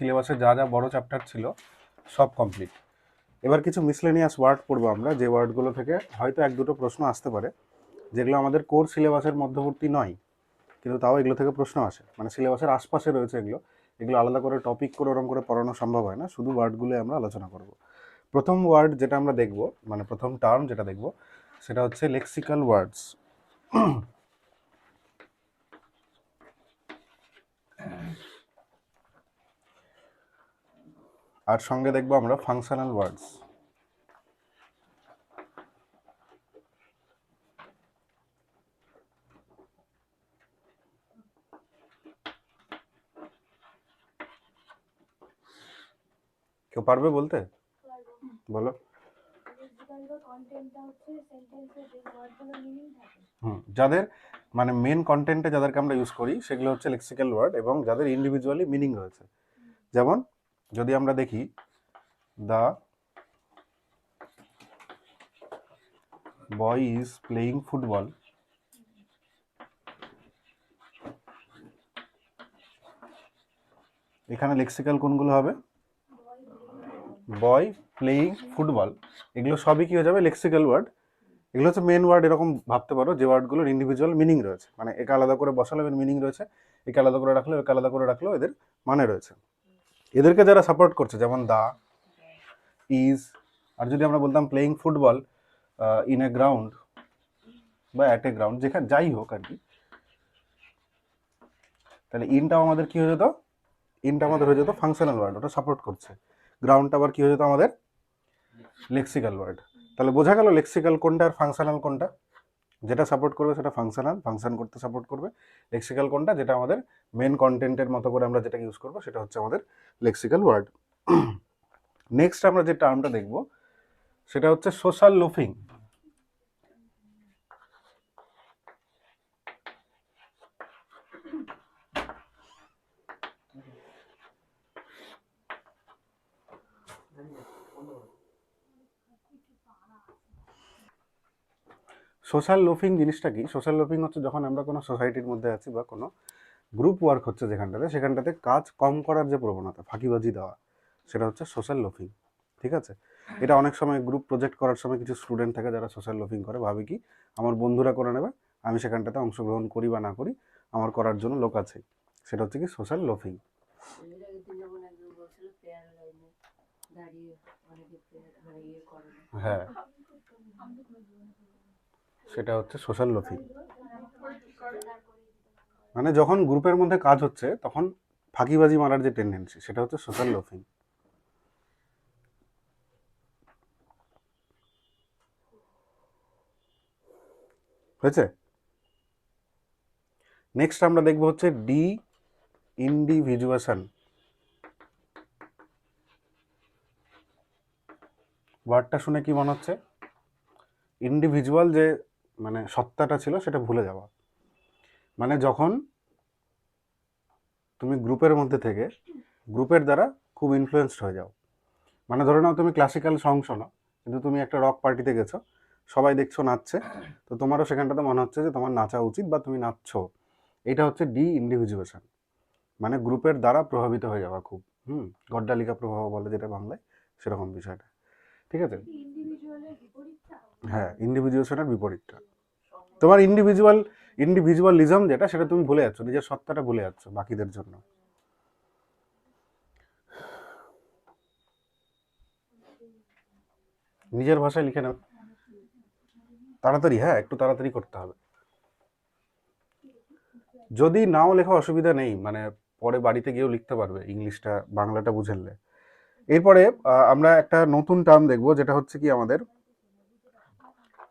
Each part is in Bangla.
সিলেবাসে যা যা বড় চ্যাপ্টার ছিল সব কমপ্লিট। এবার কিছু মিসলেনিয়াস ওয়ার্ড পড়বো আমরা, যে ওয়ার্ডগুলো থেকে হয়তো এক দুটো প্রশ্ন আসতে পারে, যেগুলো আমাদের কোর সিলেবাসের মধ্যবর্তী নয়, কিন্তু তাও এগুলো থেকে প্রশ্ন আসে, মানে সিলেবাসের আশপাশে রয়েছে এগুলো। এগুলো আলাদা করে টপিক করে ওরকম করে পড়ানো সম্ভব হয় না, শুধু ওয়ার্ডগুলো আমরা আলোচনা করব। প্রথম ওয়ার্ড যেটা আমরা দেখব, মানে প্রথম টার্ম যেটা দেখব, সেটা হচ্ছে লেক্সিক্যাল ওয়ার্ডস। আর সঙ্গে দেখব আমরা ফাংশনাল ওয়ার্ডস। কেউ পারবে বলতে? বলো। যাদের মানে মেন কন্টেন্টে যাদেরকে আমরা ইউজ করি সেগুলো হচ্ছে লেক্সিক্যাল ওয়ার্ড, এবং যাদের ইন্ডিভিজুয়ালি মিনিং রয়েছে। যেমন যদি আমরা দেখি the boy is playing football, এখানে লেক্সিক্যাল কোনগুলো হবে? বয়, প্লেয়িং, ফুটবল, এগুলো সবই কি হয়ে যাবে? Lexical word. এগুলো হচ্ছে মেন ওয়ার্ড, এরকম ভাবতে পারো, যে ওয়ার্ডগুলোর ইন্ডিভিজুয়াল মিনিং রয়েছে, মানে একে আলাদা করে বসালেও এর মিনিং রয়েছে, একে আলাদা করে রাখলেও একে আলাদা করে রাখলেও এদের মানে রয়েছে। এদেরকে যারা সাপোর্ট করছে, যেমন দা, ইজ, আর যদি আমরা বলতাম playing football in a ground বা অ্যাট এ গ্রাউন্ড, যেখানে যাই হোক আর কি, তাহলে ইনটাও আমাদের কি হয়ে যেত? ইনটা আমাদের হয়ে যেত ফাংশনাল ওয়ার্ড, ওটা সাপোর্ট করছে। গ্রাউন্ডটা আবার কি হয়ে যেত আমাদের? Lexical word. তাহলে বোঝা গেল লেক্সিক্যাল কোনটা আর ফাংশনাল কোনটা। যেটা সাপোর্ট করবে সেটা ফাংশনাল, ফাংশন করতে সাপোর্ট করবে। লেক্সিক্যাল কোনটা? যেটা আমাদের মেন কন্টেন্টের মতো করে আমরা যেটা ইউজ করবো সেটা হচ্ছে আমাদের লেক্সিক্যাল ওয়ার্ড। নেক্সট আমরা যে টার্মটা দেখব সেটা হচ্ছে সোশ্যাল লুফিং। সোশ্যাল লোফিং জিনিসটা কি? সোশ্যাল লোফিং হচ্ছে যখন আমরা কোনো সোসাইটির মধ্যে আছি বা কোনো গ্রুপ ওয়ার্ক হচ্ছে সেখানটাতে কাজ কম করার যে প্রবণতা, ফাঁকিবাজি দেওয়া, সেটা হচ্ছে সোশ্যাল লোফিং। ঠিক আছে? এটা অনেক সময় গ্রুপ প্রজেক্ট করার সময় কিছু স্টুডেন্ট থাকে যারা সোশ্যাল লোফিং করে, ভাবে কি আমার বন্ধুরা করে নেবে, আমি সেখানটাতে অংশগ্রহণ করি বা না করি, আমার করার জন্য লোক আছে। সেটা হচ্ছে কি সোশ্যাল লোফিং। হ্যাঁ, সেটা হচ্ছে সোশ্যাল লোফিং। মানে যখন গ্রুপের মধ্যে কাজ হচ্ছে তখন ফাঁকিবাজি মারার যে টেন্ডেন্সি, সেটা হচ্ছে সোশ্যাল লোফিং। হয়েছে? নেক্সট আমরা দেখবো হচ্ছে ডি ইন্ডিভিজুয়েশন। ওয়ার্ডটা শুনে কি মনে হচ্ছে? ইন্ডিভিজুয়াল যে মানে সত্তাটা ছিল সেটা ভুলে যাওয়া। মানে যখন তুমি গ্রুপের মধ্যে থেকে গ্রুপের দ্বারা খুব ইনফ্লুয়েসড হয়ে যাও। মানে ধরে নাও তুমি ক্লাসিক্যাল সং শোনো, কিন্তু তুমি একটা রক পার্টিতে গেছো, সবাই দেখছো নাচছে, তো তোমারও সেখানটাতে মনে হচ্ছে যে তোমার নাচা উচিত বা তুমি নাচছো। এটা হচ্ছে ডি ইন্ডিভিজুয়েশন, মানে গ্রুপের দ্বারা প্রভাবিত হয়ে যাওয়া খুব। গড্ডালিকা প্রভাব বলে যেটা বাংলায়, সেরকম বিষয়টা। ঠিক আছে? হ্যাঁ, ইন্ডিভিজুয়েশনের বিপরীতটা। তোমার ইন্ডিভিজুয়ালিজম যেটা, সেটা তুমি ভুলে যাচ্ছ, নিজের সত্তাটা ভুলে যাচ্ছ বাকিদের জন্য। নিজের ভাষায় লিখে নাও তাড়াতাড়ি। হ্যাঁ, একটু তাড়াতাড়ি করতে হবে। যদি নাও লেখা অসুবিধা নেই, মানে পরে বাড়িতে গিয়েও লিখতে পারবে ইংলিশটা, বাংলাটা বুঝেলে। এরপরে আমরা একটা নতুন টার্ম দেখব, যেটা হচ্ছে কি আমাদের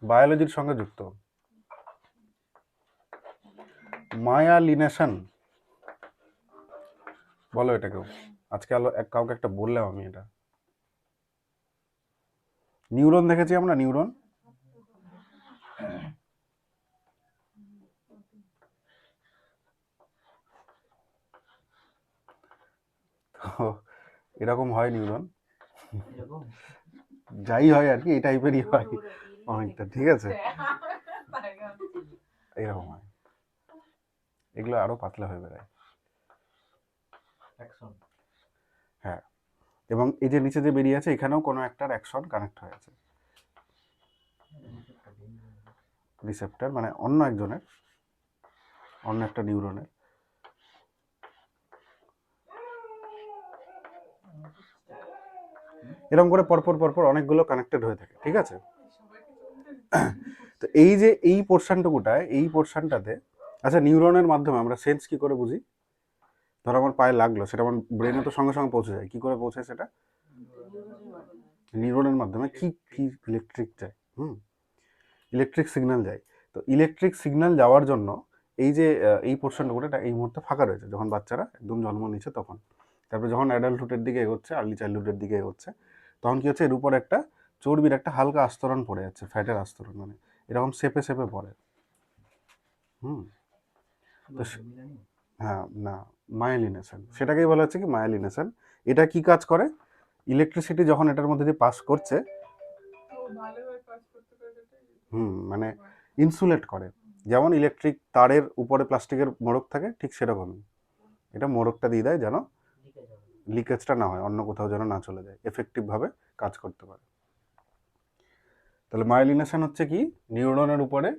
বায়োলজির সঙ্গে যুক্ত, মায়ালিনেশন। বলো এটা কেউ। আজকে কাউকে একটা বললাম আমি এটা। নিউরন দেখেছি আমরা, নিউরন। তো এরকম হয় নিউরন, যাই হয় আর কি, এই টাইপেরই হয় অনেকটা। ঠিক আছে? এরকম হয়, এগুলো আরো পাতলা হয়ে বেড়ায়। হ্যাঁ, এবং এই যে নিচে যে বেরিয়ে আছে এখানেও কোনো একটার অ্যাকশন কানেক্ট হয়ে আছে, রিসেপ্টর মানে অন্য একজনের, অন্য একটা নিউরনের। এরকম করে পরপর পরপর অনেকগুলো কানেক্টেড হয়ে থাকে, ঠিক আছে। তো এই যে এই পোর্শনটুকুটায়, এই পোর্শনটাতে, আচ্ছা নিউরনের মাধ্যমে আমরা সেন্স কি করে বুঝি? ধরো আমার পায়ে লাগলো, সেটা আমার ব্রেনে তো সঙ্গে সঙ্গে পৌঁছে যায়, কি করে পৌঁছায় সেটা? নিউরনের মাধ্যমে। কি কি ইলেকট্রিক যায়, ইলেকট্রিক সিগন্যাল যায়। তো ইলেকট্রিক সিগন্যাল যাওয়ার জন্য এই যে এই পোর্শনটুকুটা এটা এই মুহূর্তে ফাঁকা রয়েছে যখন বাচ্চারা একদম জন্ম নিচ্ছে তখন। তারপরে যখন অ্যাডাল্টহুডের দিকে এগোচ্ছে, আর্লি চাইল্ডহুডের দিকে এগোচ্ছে, তখন কি হচ্ছে, এর উপর একটা চর্বির একটা হালকা আস্তরণ পড়ে যাচ্ছে, ফ্যাটের আস্তরণ, মানে এরকম শেপে শেপে পড়ে। তো হ্যাঁ, না, মায়েলিনেশন, সেটাকেই বলা হচ্ছে কি মায়েলিনেশন। এটা কি কাজ করে? ইলেকট্রিসিটি যখন এটার মধ্যে দিয়ে পাস করছে, মানে ইনসুলেট করে। যেমন ইলেকট্রিক তারের উপরে প্লাস্টিকের মোড়ক থাকে, ঠিক সেরকমই এটা মোড়কটা দিয়ে দেয় যেন লিকেজটা না হয়, অন্য কোথাও যেন না চলে যায়, এফেক্টিভভাবে কাজ করতে পারে। তাহলে মায়েলিনেশন হচ্ছে কি, নিউরনের উপরে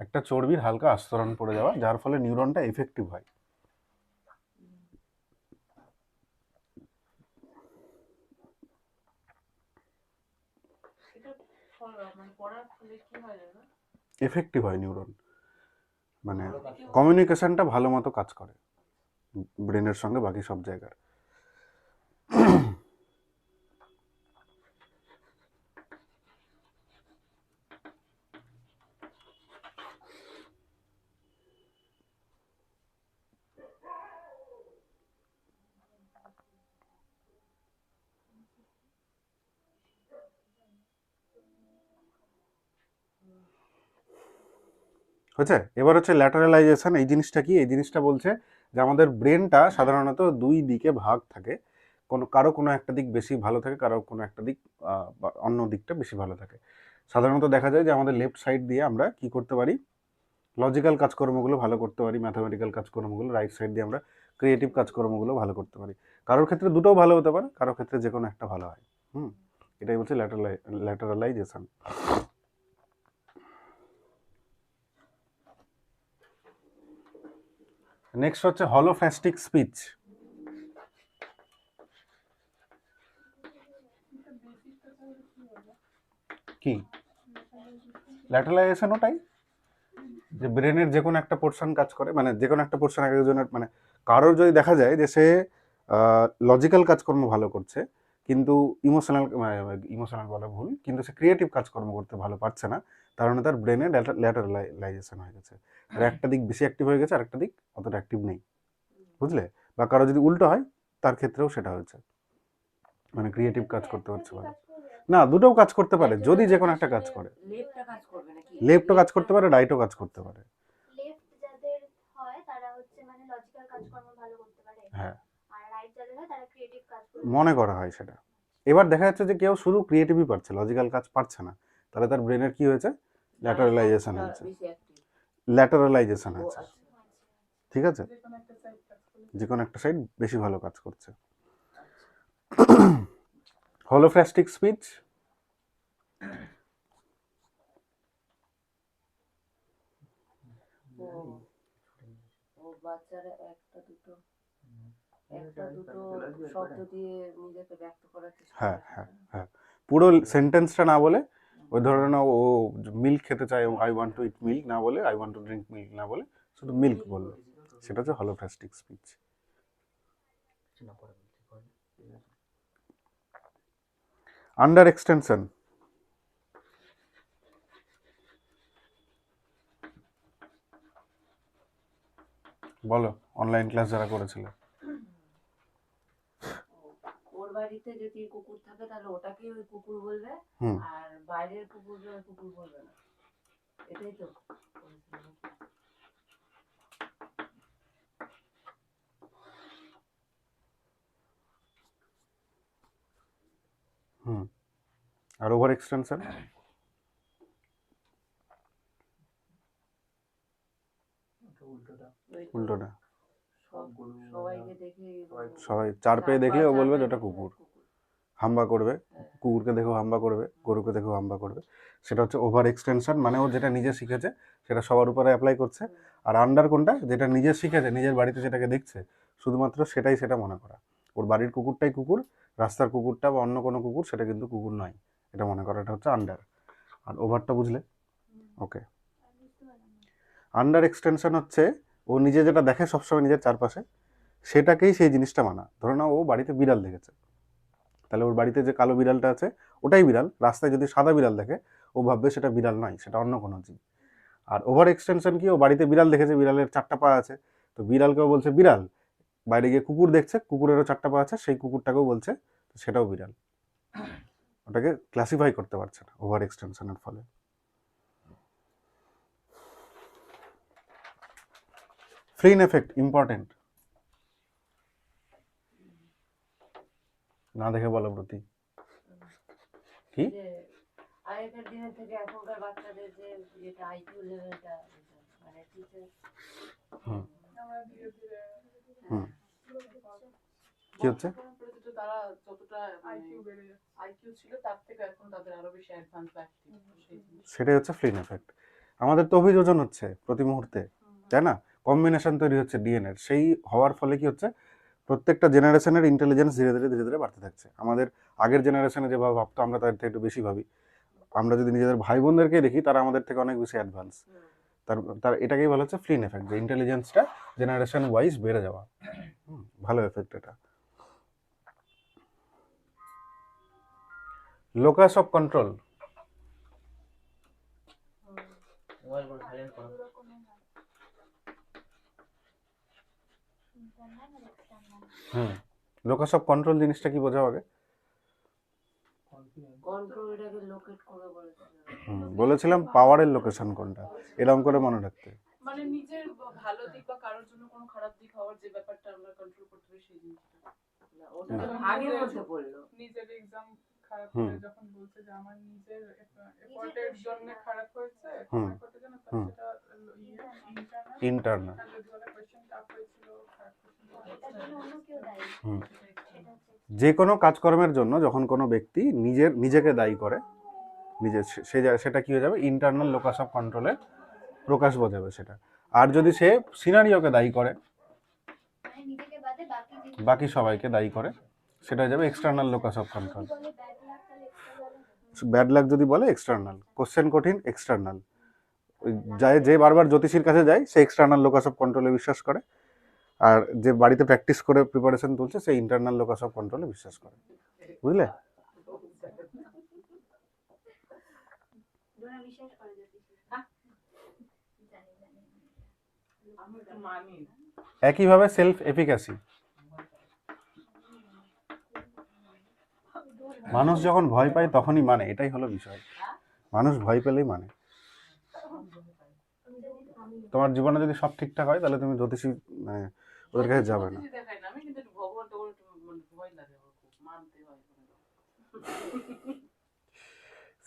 একটা চর্বির হালকা আস্তরণ পড়ে যাওয়া, যার ফলে নিউরনটা এফেক্টিভ হয়। এফেক্টিভ হয় নিউরন, মানে কমিউনিকেশনটা ভালো মতো কাজ করে ব্রেনের সঙ্গে বাকি সব জায়গার। হচ্ছে, এবার হচ্ছে ল্যাটারালাইজেশন। এই জিনিসটা কি? এই জিনিসটা বলছে যে আমাদের ব্রেনটা সাধারণত দুই দিকে ভাগ থাকে, কারো কোনো একটা দিক বেশি ভালো থাকে, কারো কোনো একটা দিক অন্য দিকটা বেশি ভালো থাকে। সাধারণত দেখা যায় যে আমাদের লেফট সাইড দিয়ে আমরা কি করতে পারি, লজিক্যাল কাজকর্মগুলো ভালো করতে পারি, ম্যাথামেটিক্যাল কাজকর্মগুলো। রাইট সাইড দিয়ে আমরা ক্রিয়েটিভ কাজকর্মগুলো ভালো করতে পারি। কারোর ক্ষেত্রে দুটোও ভালো হতে পারে, কারোর ক্ষেত্রে যে কোনো একটা ভালো হয়। এটাই বলছে ল্যাটারালাইজেশন। নেক্সট হচ্ছে হলোফ্যাস্টিক স্পিচ। কি ল্যাটারালাইজেশন? ওটাই যে ব্রেনের যে কোনো একটা পোর্শন কাজ করে, মানে যে কোনো একটা পোর্শন একজনের, মানে কারোর যদি দেখা যায় যে সে লজিক্যাল কাজকর্ম ভালো করছে কিন্তু ইমোশনাল বলা ভুল, কিন্তু সে ক্রিয়েটিভ কাজকর্ম করতে ভালো পারছে না, তার মানে তার ব্রেনে ল্যাটারালাইজেশন হয়ে গেছে, আর একটা দিক বেশি অ্যাক্টিভ হয়ে গেছে আর একটা দিক অতটা অ্যাক্টিভ নেই, বুঝলে? বা কারো যদি উল্টো হয়, তার ক্ষেত্রেও সেটা হয়েছে, মানে ক্রিয়েটিভ কাজ করতে পারছে ভালো না। দুটোও কাজ করতে পারে যদি যে কোনো একটা কাজ করে। লেফটও কাজ করতে পারে, রাইটও কাজ করতে পারে। লেফট যাদের হয় তারা হচ্ছে মানে লজিক্যাল কাজকর্ম ভালো করতে পারে, হ্যাঁ, আর রাইট যাদের হয় তারা ক্রিয়েটিভ কাজ মনে করা হয় সেটা। এবার দেখা যাচ্ছে যে কেউ শুধু ক্রিয়েটিভই পারছে, লজিক্যাল কাজ পারছে না, তাহলে তার ব্রেনের কি হয়েছে, ল্যাটারালাইজেশন হয়েছে, ল্যাটারালাইজেশন হয়েছে, ঠিক আছে, যে কোনো একটা সাইড বেশি ভালো কাজ করছে। হলোফ্যাস্টিক স্পিচ, বাচ্চারা একটা দুটো শব্দ দিয়ে নিজেকে ব্যক্ত করার চেষ্টা হ্যাঁ করে। হ্যাঁ হ্যাঁ, পুরো সেন্টেন্সটা না বলে, ওই ধরে নাও ও মিল্ক খেতে চায়, I want to it milk না বলে, I want to drink milk না বলে শুধু মিল্ক বললো, সেটা হচ্ছে হলোফ্যাস্টিক স্পিচ। আন্ডার এক্সটেনশন, বলো, অনলাইন ক্লাস যারা করেছিল। ওর বাড়িতে যদি কুকুর থাকে তাহলে ওটাকে ওই কুকুর বলবে, আর বাইরের কুকুরকে ওই কুকুর বলবে না, এটাই তো। আর ওভার এক্সটেনশন, উল্টোটা। সবাইকে দেখে সবাই চার পেয়ে দেখলে ও বলবে যে ওটা দেখলে কুকুর, হাম্বা করবে, কুকুরকে দেখেও হাম্বা করবে, গরুকে দেখেও হাম্বা করবে। সেটা হচ্ছে ওভার এক্সটেনশন, মানে ও যেটা নিজে শিখেছে সেটা সবার উপরে অ্যাপ্লাই করছে। আর আন্ডার কোনটা, যেটা নিজে শিখেছে, নিজের বাড়িতে যেটাকে দেখছে শুধুমাত্র সেটাই সেটা মনে করা। ওর বাড়ির কুকুরটাই কুকুর, রাস্তার কুকুরটা বা অন্য কোনো কুকুর সেটা কিন্তু কুকুর নয়, এটা মনে করা, এটা হচ্ছে আন্ডার। আর ওভারটা বুঝলে? ওকে। আন্ডার এক্সটেনশন হচ্ছে ও নিজে যেটা দেখে সবসময় নিজের চারপাশে সেটাকেই সেই জিনিসটা মানা। ধরো না ও বাড়িতে বিড়াল দেখেছে, তাহলে ওর বাড়িতে যে কালো বিড়ালটা আছে ওটাই বিড়াল। রাস্তায় যদি সাদা বিড়াল দেখে ও ভাববে সেটা বিড়াল নয়, সেটা অন্য কোনো জীব। আর ওভার এক্সটেনশন কি, ও বাড়িতে বিড়াল দেখেছে, বিড়ালের 4টা পা আছে, তো বিড়ালকেও বলছে বিড়াল। বাইরে গিয়ে কুকুর দেখছে, কুকুরেরও 4টা পা আছে, সেই কুকুরটাকেও বলছে সেটাও বিড়াল। ওটাকে ক্লাসিফাই করতে পারছে না ওভার এক্সটেনশনের ফলে। ফ্লিন এফেক্ট ইম্পর্টেন্ট, না দেখে বলো প্রতি কি? যে আগেকার দিনের থেকে এখনকার বাচ্চাদের যে যেটা আইকিউ লেভেলটা মানে টিচার হুম আমরা ধীরে ধীরে হুম কি হচ্ছে? প্রতিটা তারা যতটা আইকিউ বেড়ে যাচ্ছে, আইকিউ ছিল তার থেকে এখন তাদের আরো বেশি অ্যাডভান্স লাগছে। সেটাই হচ্ছে ফ্লিন এফেক্ট। আমাদের তো অভিযোজন হচ্ছে প্রতি মুহূর্তে, তাই না? কম্বিনেশন তৈরি হচ্ছে ডিএনএর, সেই হওয়ার ফলে কি হচ্ছে, প্রত্যেকটা জেনারেশনের ইন্টেলিজেন্স ধীরে ধীরে ধীরে ধীরে বাড়তে থাকছে। আমাদের আগের জেনারেশনে যেভাবে ভাবতো আমরা তাদের থেকে একটু বেশি ভাবি। আমরা যদি নিজেদের ভাই বোনদেরকে দেখি তারা আমাদের থেকে অনেক বেশি অ্যাডভান্স। তার তার এটাকেই বলা হচ্ছে ফ্লিন এফেক্ট, যে ইন্টেলিজেন্সটা জেনারেশন ওয়াইজ বেড়ে যাওয়া। ভালো এফেক্ট এটা। Locus of control, locus of control জিনিসটা কি বোঝাও আগে? কন্ট্রোলটাকে লোকেট করে বলেছিল। বলেছিলাম পাওয়ারের লোকেশন কোনটা, এরকম করে মনে রাখতে। মানে নিজের ভালো দিক বা কারোর জন্য কোনো খারাপ দিক হওয়ার যে ব্যাপারটা আমরা কন্ট্রোল করতে পারি সেই জিনিসটা। ওটা তো ভাগের মধ্যে পড়লো। নিজের এক্সাম খারাপ করে যখন বলছে যে আমার নিজের এফর্টের জন্য খারাপ হয়েছে, এফর্টের জন্য, তাহলে সেটা ইন্টারনাল। আর যদি বলে কোশ্চেন টাফ হয়েছিল, খারাপ এটার জন্য অন্য কেউ দায়ী। সেটা হচ্ছে যে কোনো কাজকর্মের জন্য যখন কোনো ব্যক্তি নিজেকে দায়ী করে, সেটা কি হয়ে যাবে, ইন্টারনাল লোকাস অফ কন্ট্রোলে প্রকাশ বোঝাবে সেটা। আর যদি সে সিনারিওকে দায়ী করে, মানে নিজেকে বাদে বাকি সবাইকে দায়ী করে, সেটা হয়ে যাবে এক্সটার্নাল লোকাস অফ কন্ট্রোল। বলে ব্যাড লাক, তাহলে এক্সট্রা ব্যাড লাক যদি বলে এক্সটার্নাল, কোশ্চেন কঠিন এক্সটার্নাল। যে বারবার জ্যোতিষীর কাছে যায় সে এক্সটার্নাল লোকাস অফ কন্ট্রোলে বিশ্বাস করে, আর যে বাড়িতে প্র্যাকটিস করে প্রিপারেশন তুলছে সে ইন্টারনাল লোকাস অফ কন্ট্রোলে বিশ্বাস করে। বুঝলে? ডোনা বিশ্বাস করে যদি জানি আমি তো মানি। একইভাবে সেলফ এফিকাসি, মানুষ যখন ভয় পায় তখনই মানে, এটাই হলো বিষয়। মানুষ ভয় পেলেই মানে। তোমার জীবনে যদি সব ঠিকঠাক হয় তাহলে তুমি জ্যোতিষী মানে ওদের কাছে যাবে না। দেখাই না আমি, কিন্তু ভগবান তো ভয় লাগে, মানতে হয়।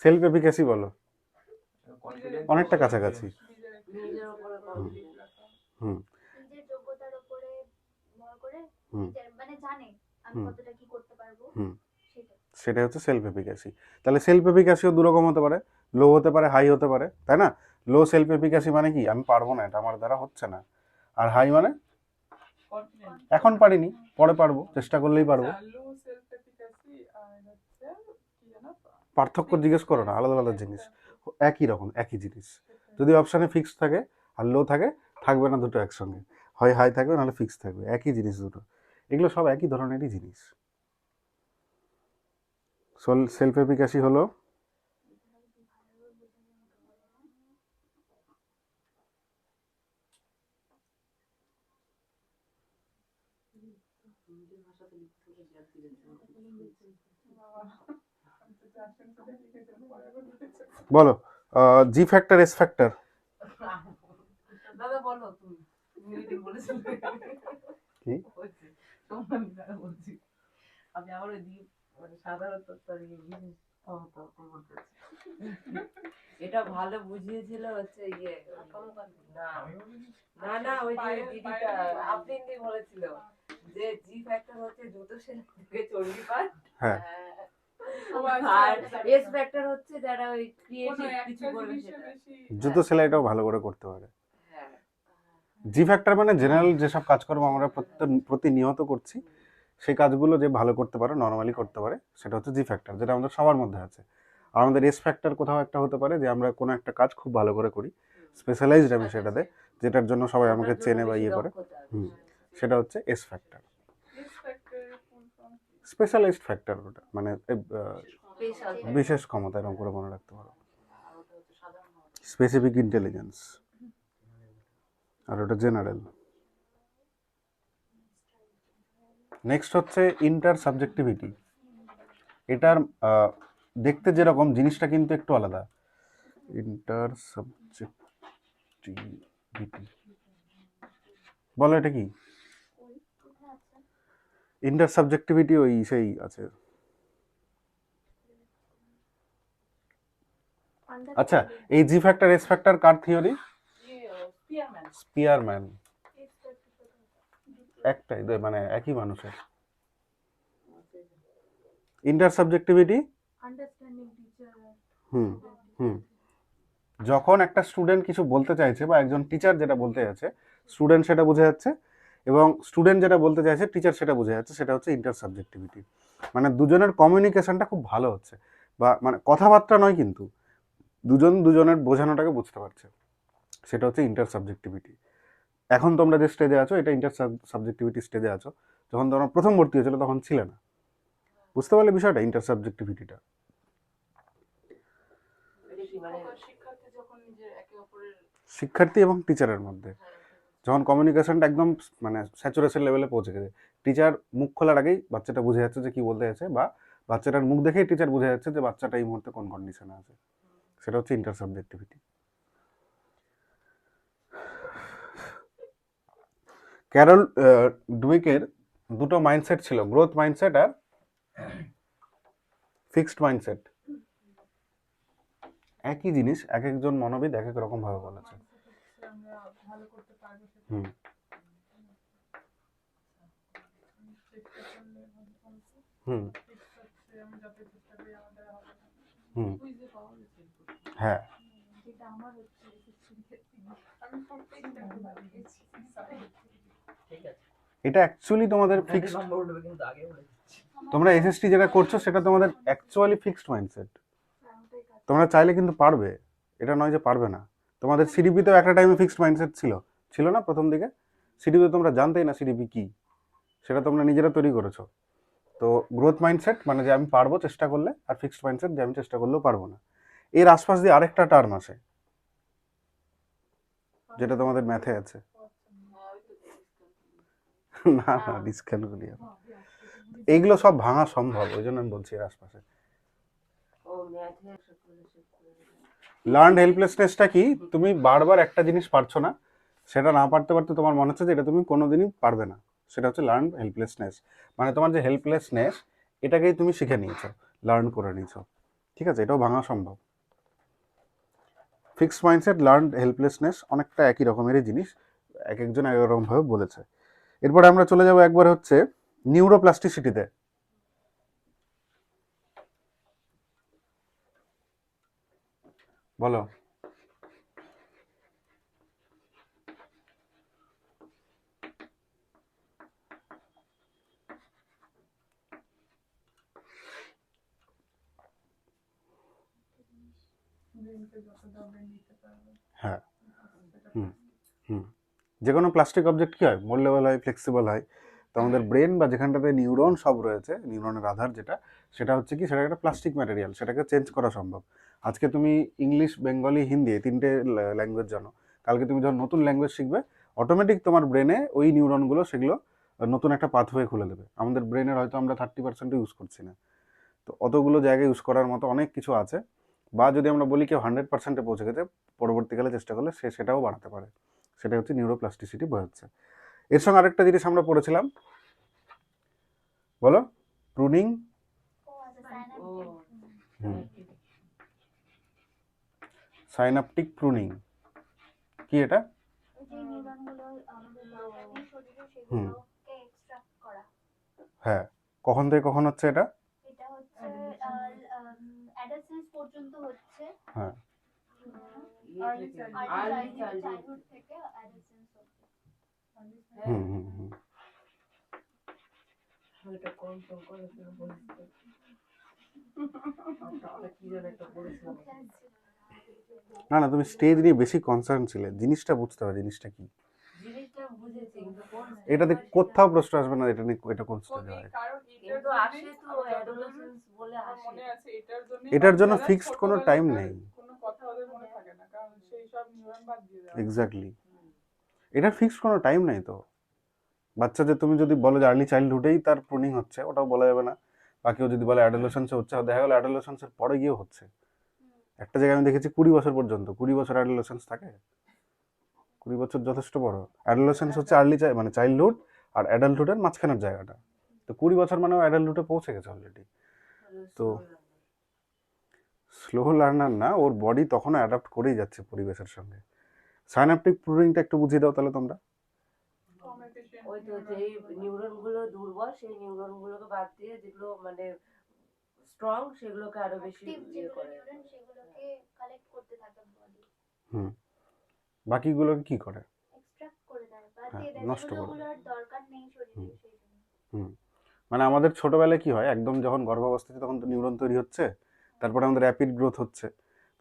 সেলফ এফিকাসি বলো, অনেকটা কাছাকাছি। নিজের উপরে নিজের যোগ্যতার উপরে ভর করে মানে জানে আমি কতটা কি করতে পারবো, সেটাই হচ্ছে সেলফ এফিকাসি। তাহলে সেলফ এফিকাসিও দু রকম হতে পারে, লো হতে পারে, হাই হতে পারে, তাই না? লো সেলফ এফিকাসি মানে কি, আমি পারবো না, এটা আমার দ্বারা হচ্ছে না। আর হাই মানে এখন পারিনি, পরে পারবো, চেষ্টা করলেই পারবো। পার্থক্য জিজ্ঞেস করো না, আলাদা আলাদা জিনিস, একই রকম একই জিনিস। যদি অপশানে ফিক্স থাকে আর লো থাকে, থাকবে না দুটো একসঙ্গে, হয় হাই থাকবে নাহলে ফিক্স থাকবে, একই জিনিস দুটো। এগুলো সব একই ধরনেরই জিনিস। সেলফ এফিকাসি হলো বলো জি ফ্যাক্টর এস ফ্যাক্টর। দাদা বলো, তুমি মিটিং বলেছিলে কি তোমরা, আমি বলছি আমি আবার ওই মানে সাধারণত এটা ভালো বুঝিয়েছিল হচ্ছে ইয়ে না না না ওই যে দিদিটা আপনি বলেছিল যে জি ফ্যাক্টর হচ্ছে জুতো সেলাই থেকে চর্বি পাট, হ্যাঁ আর এস ফ্যাক্টর হচ্ছে যারা ওই কোনো ক্রিয়েটিভ কিছু একটা করবে জিনিসে সেটা। বেশি জুতো সেলাইটাও ভালো করে করতে পারে। হ্যাঁ জি ফ্যাক্টর মানে জেনারেল যেসব কাজকর্ম আমরা প্রতিনিয়ত করছি সেই কাজগুলো যে ভালো করতে পারে, নর্মালি করতে পারে, সেটা হচ্ছে জি ফ্যাক্টর, যেটা আমাদের সবার মধ্যে আছে। আর আমাদের এস ফ্যাক্টর কোথাও একটা হতে পারে যে আমরা কোনো একটা কাজ খুব ভালো করে করি, স্পেশালাইজড আমি সেটাতে, যেটার জন্য সবাই আমাকে চেনে বা ইয়ে করে, সেটা হচ্ছে এস ফ্যাক্টর। এস ফ্যাক্টরের ফুল ফর্ম স্পেশালাইজড ফ্যাক্টর ওটা, মানে স্পেশাল বিশেষ ক্ষমতা, এরকম করে মনে রাখতে পারো, স্পেসিফিক ইন্টেলিজেন্স, আর ওটা জেনারেল। নেক্সট হচ্ছে ইন্টার সাবজেক্টিভিটি। এটার দেখতে যেরকম, জিনিসটা কিন্তু একটু আলাদা। ইন্টার সাবজেক্টিভিটি বলো এটা কি? কোথায় আছে? ইন্টার সাবজেক্টিভিটি ওই সেই আছে। আচ্ছা, এই জি ফ্যাক্টর এস ফ্যাক্টর কার থিওরি? স্পিয়ারম্যান। স্পিয়ারম্যান। একটাই মানে একই মানুষের। Intersubjectivity understanding teacher. হুম হুম যখন একটা স্টুডেন্ট কিছু বলতে চাইছে বা একজন টিচার যেটা বলতে যাচ্ছে, স্টুডেন্ট সেটা বুঝে যাচ্ছে, এবং স্টুডেন্ট যেটা বলতে চাইছে টিচার সেটা বুঝে যাচ্ছে, সেটা হচ্ছে ইন্টার সাবজেক্টিভিটি। মানে দুজনের কমিউনিকেশনটা খুব ভালো হচ্ছে, বা মানে কথাবার্তা নয় কিন্তু দুজন দুজনের বোঝানোটাকে বুঝতে পারছে, সেটা হচ্ছে ইন্টার সাবজেক্টিভিটি। এখন তোমরা যে স্টেজে আছো এটা ইন্টার সাবজেক্টিভিটি স্টেজে আছো, যখন তোমরা প্রথম ভর্তি হয়েছিল তখন ছিলে না। বুঝতে পারলে বিষয়টা, ইন্টার সাবজেক্টিভিটিটা? শিক্ষার্থী যখন নিজের একে অপরের শিক্ষার্থী এবং টিচারের মধ্যে যখন কমিউনিকেশনটা একদম মানে স্যাচুরেশন লেভেলে পৌঁছে গেছে, টিচার মুখ খোলার আগেই বাচ্চাটা বুঝে যাচ্ছে যে কি বলতে যাচ্ছে, বা বাচ্চাটার মুখ দেখেই টিচার বুঝে যাচ্ছে যে বাচ্চাটা এই মুহূর্তে কোন কন্ডিশনে আছে, সেটা হচ্ছে ইন্টার সাবজেক্টিভিটি। ক্যারল ডুইকের দুটো মাইন্ডসেট ছিল, গ্রোথ মাইন্ডসেট আর ফিক্সড মাইন্ডসেট। একই জিনিস এক একজন মনোবিদ এক এক রকম ভাবে বলেছে। আমরা ভালো করতে পারবো সেটা হুম চেষ্টা করলে ভালো হবে। হুম আমি যত চেষ্টা করি আমাদের হবে না। হুম হ্যাঁ যেটা আমার হচ্ছে আমি সব চেষ্টা করেছি। এটা অ্যাকচুয়ালি তোমাদের ফিক্সড, তোমরা এসএসটি যেটা করছো সেটা তোমাদের অ্যাকচুয়ালি ফিক্সড মাইন্ডসেট। তোমরা চাইলে কিন্তু পারবে, এটা নয় যে পারবে না। তোমাদের সিডিপিতেও একটা টাইমে ফিক্সড মাইন্ডসেট ছিল না প্রথম দিকে? সিডিপিতে তোমরা জানতেই না সিডিপি কি, সেটা তোমরা নিজেরা তৈরি করেছো। তো গ্রোথ মাইন্ডসেট মানে যে আমি পারবো চেষ্টা করলে, আর ফিক্সড মাইন্ডসেট যে আমি চেষ্টা করলেও পারবো না। এর আশপাশ দিয়ে আরেকটা টার্ম আসে যেটা তোমাদের ম্যাথে আছে। না না ডিসক্যালকুলিয়া, এইগুলো সব ভাঙা সম্ভব, ওই জন্য আমি বলছি এর আশপাশে। লার্নড হেল্পলেসনেসটা কি? তুমি বারবার একটা জিনিস পারছো না, সেটা না পারতে পারতে তোমার মনে হচ্ছে যে এটা তুমি কোনোদিনই পারবে না, সেটা হচ্ছে লার্নড হেল্পলেসনেস। মানে তোমার যে হেল্পলেসনেস এটাকেই তুমি শিখে নিয়েছো, লার্ন করে নিয়েছো, ঠিক আছে? এটাও ভাঙা সম্ভব। ফিক্সড মাইন্ডসেট, লার্নড হেল্পলেসনেস অনেকটা একই রকমেরই জিনিস, এক একজন এক এক রকমভাবে বলেছে। এরপরে আমরা চলে যাব একবার হচ্ছে নিউরোপ্লাস্টিসিটিতে। বলো। হ্যাঁ হুম হুম যে কোনো প্লাস্টিক অবজেক্ট কী হয়, মোল্ডেবল হয়, ফ্লেক্সিবল হয়। তো আমাদের ব্রেন বা যেখানটাতে নিউরন সব রয়েছে, নিউরনের আধার যেটা, সেটা হচ্ছে কি, সেটা একটা প্লাস্টিক ম্যাটেরিয়াল, সেটাকে চেঞ্জ করা সম্ভব। আজকে তুমি ইংলিশ, বেঙ্গলি, হিন্দি এই তিনটে ল্যাঙ্গুয়েজ জানো, কালকে তুমি যখন নতুন ল্যাঙ্গুয়েজ শিখবে অটোমেটিক তোমার ব্রেনে ওই নিউরনগুলো সেগুলো নতুন একটা পাথওয়ে খুলে দেবে। আমাদের ব্রেনের হয়তো আমরা 30% ইউজ করছি না, তো অতগুলো জায়গায় ইউজ করার মতো অনেক কিছু আছে। বা যদি আমরা বলি কেউ 100%-এ পৌঁছে গেছে, পরবর্তীকালে চেষ্টা করলে সে সেটাও বাড়াতে পারে, সেটা হচ্ছে নিউরোপ্লাস্টিসিটি বোঝাচ্ছে। এর সঙ্গে আরেকটা জিনিস আমরা পড়েছিলাম, বলো, প্রুনিং হুম। সাইনাপটিক প্রুনিং কি এটা? ওই যে নিউরনগুলো আমাদের দরকার নেই শরীরে হুম। সেগুলোকে এক্সট্রাক্ট করা। হ্যাঁ, কখন থেকে কখন হচ্ছে এটা? এটা হচ্ছে অ্যাডালসেন্স পর্যন্ত হচ্ছে। হ্যাঁ। Early Early childhood. চাইল্ডহুড থেকে অ্যাডালসেন্স অবধি। হুম হুম হুম। ওইটা কনফার্ম করেছিল বলেছিল। ওটা কি যেন একটা বলেছিল। না না, তুমি স্টেজ নিয়ে বেশি কনসার্ন ছিলে, জিনিসটা বুঝতে হবে জিনিসটা কি। জিনিসটা বুঝেছি কিন্তু কোন এটাতে কোথাও প্রশ্ন আসবে না এটা নিয়ে, এটা কোন স্টেজে হয়। কারণ কিন্তু আসে তো অ্যাডোলেসেন্স বলে আমার আসে। মনে আছে এটার জন্য বাচ্চারা ফিক্সড কোনো টাইম নেই। কোনো কথা ওদের মনে থাকে না কারণ সেই সব নিউরন বাদ দিয়ে দেওয়া হয়। এক্স্যাক্টলি, এটার ফিক্সড কোনো টাইম নেই তো। বাচ্চা যে তুমি যদি বলো যে আর্লি চাইল্ডহুডেই তার প্রুনিং হচ্ছে, ওটাও বলা যাবে না। বা কেউ যদি বলে অ্যাডোলেসেন্সে হচ্ছে, দেখা গেলো অ্যাডোলেসেন্সের পরে গিয়েও হচ্ছে। একটা জায়গায় আমি দেখেছি 20 বছর পর্যন্ত, 20 বছর অ্যাডোলেসেন্স থাকে। 20 বছর যথেষ্ট বড়। অ্যাডোলেসেন্স হচ্ছে আর্লি মানে চাইল্ডহুড আর অ্যাডাল্টহুডের মাঝখানের জায়গাটা। তো 20 বছর মানে অ্যাডাল্টহুডে পৌঁছে গেছে অলরেডি। তো স্লো লার্নার না, ওর বডি তখনও অ্যাডাপ্ট করেই যাচ্ছে পরিবেশের সঙ্গে। সাইনাপটিক প্রুনিংটা একটু বুঝিয়ে দাও তাহলে তোমরা। ওই তো যেই নিউরন গুলো দুর্বল সেই নিউরন গুলোকে বাদ দিয়ে যেগুলো মানে স্ট্রং সেগুলোকে আরো বেশি ইয়ে করে। নিউরন সেগুলোকে কালেক্ট করতে থাকে বডি। হুম। বাকিগুলোকে কি করে? এক্সট্রাক্ট করে দেয় বাদ হ্যাঁ, দিয়ে দেয় নষ্ট করে যেগুলোর দরকার নেই শরীরে সেই জন্য। হুম। মানে আমাদের ছোটবেলায় কি হয়, একদম যখন গর্ভাবস্থাতে তখন তো নিউরন তৈরি হচ্ছে, তারপরে আমাদের র্যাপিড গ্রোথ হচ্ছে।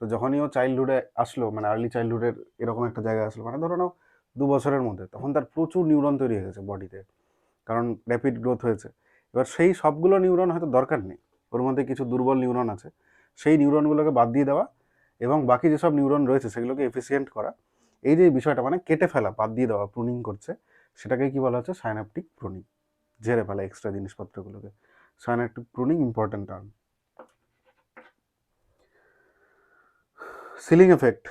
তো যখনই ও চাইল্ডহুডে আসলো, মানে আর্লি চাইল্ডহুডের এরকম একটা জায়গায় আসলো, মানে ধরো নাও 2 বছরের মধ্যে, তখন তার প্রচুর নিউরন তৈরি হয়ে গেছে বডিতে, কারণ র্যাপিড গ্রোথ হয়েছে। এবার সেই সবগুলো নিউরন হয়তো দরকার নেই, ওর মধ্যে কিছু দুর্বল নিউরন আছে, সেই নিউরনগুলোকে বাদ দিয়ে দেওয়া এবং বাকি যেসব নিউরন রয়েছে সেগুলোকে এফিসিয়েন্ট করা, এই যে বিষয়টা মানে কেটে ফেলা, বাদ দিয়ে দেওয়া, প্রুনিং করছে, সেটাকে কি বলা হচ্ছে? Synaptic pruning. ঝেড়ে ফেলা এক্সট্রা জিনিসপত্রগুলোকে। Synaptic pruning important term. Ceiling effect.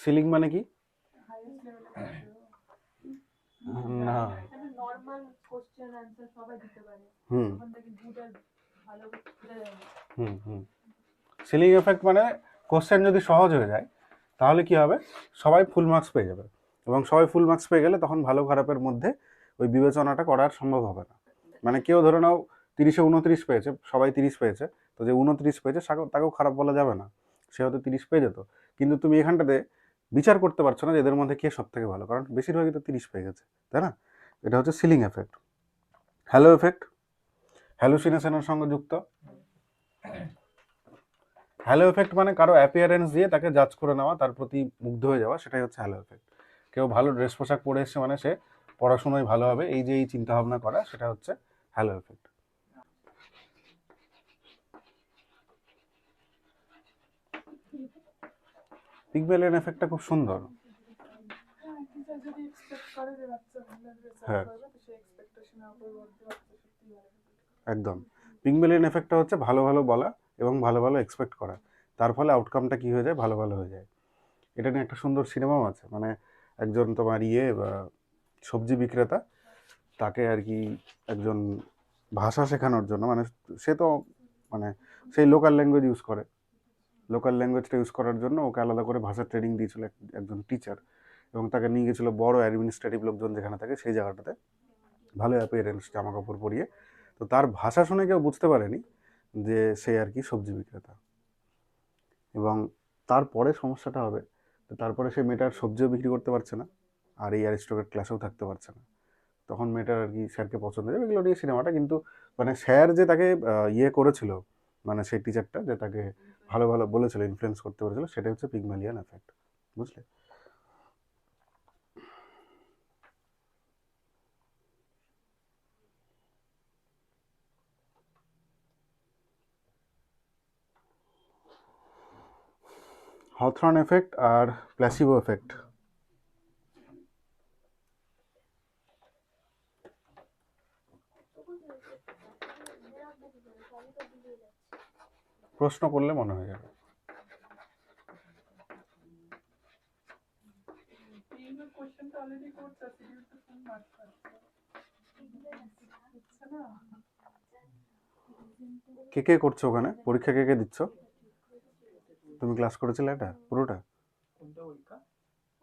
Ceiling মানে কি? না। নরমাল কোশ্চেন অ্যানসার সবাই দিতে পারে হুম তখন থেকে গুডের ভালো করে হুম হুম। সিলিং এফেক্ট মানে কোশ্চেন যদি সহজ হয়ে যায় তাহলে কি হবে, সবাই ফুল মার্কস পেয়ে যাবে, এবং সবাই ফুল মার্কস পেয়ে গেলে তখন ভালো খারাপের মধ্যে ওই বিবেচনাটা করার সম্ভব হবে না। মানে কেউ ধরে নাও 30-এ 29 পেয়েছে, সবাই 30 পেয়েছে, তো যে 29 পেয়েছে তাকেও খারাপ বলা যাবে না, সে হয়তো 30 পেয়ে যেত। কিন্তু তুমি এখানটাতে বিচার করতে পারছো না যে এদের মধ্যে কে সব থেকে ভালো, কারণ বেশিরভাগই তো 30 পেয়ে গেছে, তাই না? এটা হচ্ছে সিলিং এফেক্ট। হ্যালো এফেক্ট, হ্যালুসিনেশনের সঙ্গে যুক্ত। হ্যালো এফেক্ট মানে কারো অ্যাপিয়ারেন্স দিয়ে তাকে জাজ করে নেওয়া, তার প্রতি মুগ্ধ হয়ে যাওয়া, সেটাই হচ্ছে হ্যালো এফেক্ট। কেউ ভালো ড্রেস পোশাক পরে এসছে মানে সে পড়াশোনায় ভালো হবে, এই যে এই চিন্তা ভাবনা করা, সেটা হচ্ছে হ্যালো এফেক্ট। পিগমেলিয়ন এফেক্টটা খুব সুন্দর। টিচার যদি এক্সপেক্ট করে যে বাচ্চা ভালো রেজাল্ট হ্যাঁ। করবে তো সেই এক্সপেকটেশনের উপর বলতে বাচ্চা সত্যি ভালো একদম। পিগমেলিয়ন এফেক্টটা হচ্ছে ভালো ভালো বলা এবং ভালো ভালো এক্সপেক্ট করা, তার ফলে আউটকামটা কি হয়ে যায়, ভালো ভালো হয়ে যায়। এটা নিয়ে একটা সুন্দর সিনেমাও আছে, মানে একজন তোমার বা সবজি বিক্রেতা, তাকে আর কি একজন ভাষা শেখানোর জন্য, মানে সে তো মানে সেই লোকাল ল্যাঙ্গুয়েজ ইউজ করে, লোকাল ল্যাঙ্গুয়েজটা ইউজ করার জন্য ওকে আলাদা করে ভাষা ট্রেনিং দিয়েছিল একজন টিচার, এবং তাকে নিয়ে গেছিলো বড় অ্যাডমিনিস্ট্রেটিভ লোকজন যেখানে থাকে সেই জায়গাটাতে, ভালো অ্যাপিয়ারেন্স, জামা কাপড় পরিয়ে। তো তার ভাষা শুনে কেউ বুঝতে পারেনি যে সে আর কি সবজি বিক্রেতা, এবং তারপরে সমস্যাটা হবে, তারপরে সে মেয়েটার সবজিও বিক্রি করতে পারছে না, আর এই অ্যারিস্টোক্রেট ক্লাসেও থাকতে পারছে না। তখন মেয়েটার আর কি স্যারকে পছন্দ হবে, এগুলো নিয়ে সিনেমাটা। কিন্তু মানে স্যার যে তাকে ইয়ে করেছিল, মানে সেই টিচারটা যে তাকে ভালো ভালো বলেছিল, ইনফ্লুয়েন্স করতে পেরেছিল, সেটা হচ্ছে পিগমেলিয়ন এফেক্ট, বুঝলে? হথরন এফেক্ট আর প্ল্যাসিবো এফেক্ট। প্রশ্ন করলে মনে হয়ে যাবে। এই কোশ্চেনটা অলরেডি করছে সিরিয়াল তো ফুল মার্কস পাচ্ছে বুঝছে না কে কে করছো ওখানে? পরীক্ষা কে কে দিচ্ছ? তুমি ক্লাস করেছিলে এটা পুরোটা? কোনটা পরীক্ষা?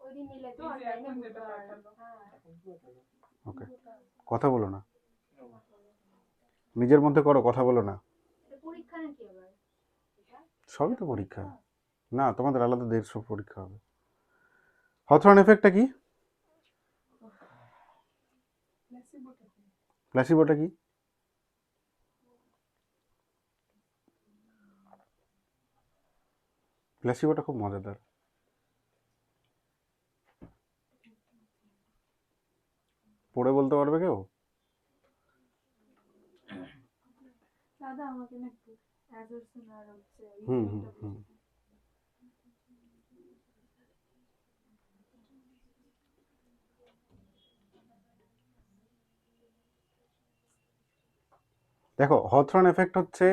ওইদিন নিলে তো এই যে অনলাইনে এখন যেটা পাঠালো। ওকে, কথা বলো না, নিজের মধ্যে করো, কথা বলো না। এটা পরীক্ষা নাকি আবার? সবই তো পরীক্ষা। না, তোমাদের আলাদা 150 পরীক্ষা হবে। হথরন এফেক্টটা কি? প্লেসিবোটা কি? প্ল্যাসিবোটা কি? প্ল্যাসিবোটা খুব মজাদার। পড়ে বলতে পারবে কেউ? দাদা আমাকে না একটু অ্যাজারসন আর হচ্ছে হুম রিজনিংটা হুম হুম। বুঝিয়ে দেখো, হথরন এফেক্ট হচ্ছে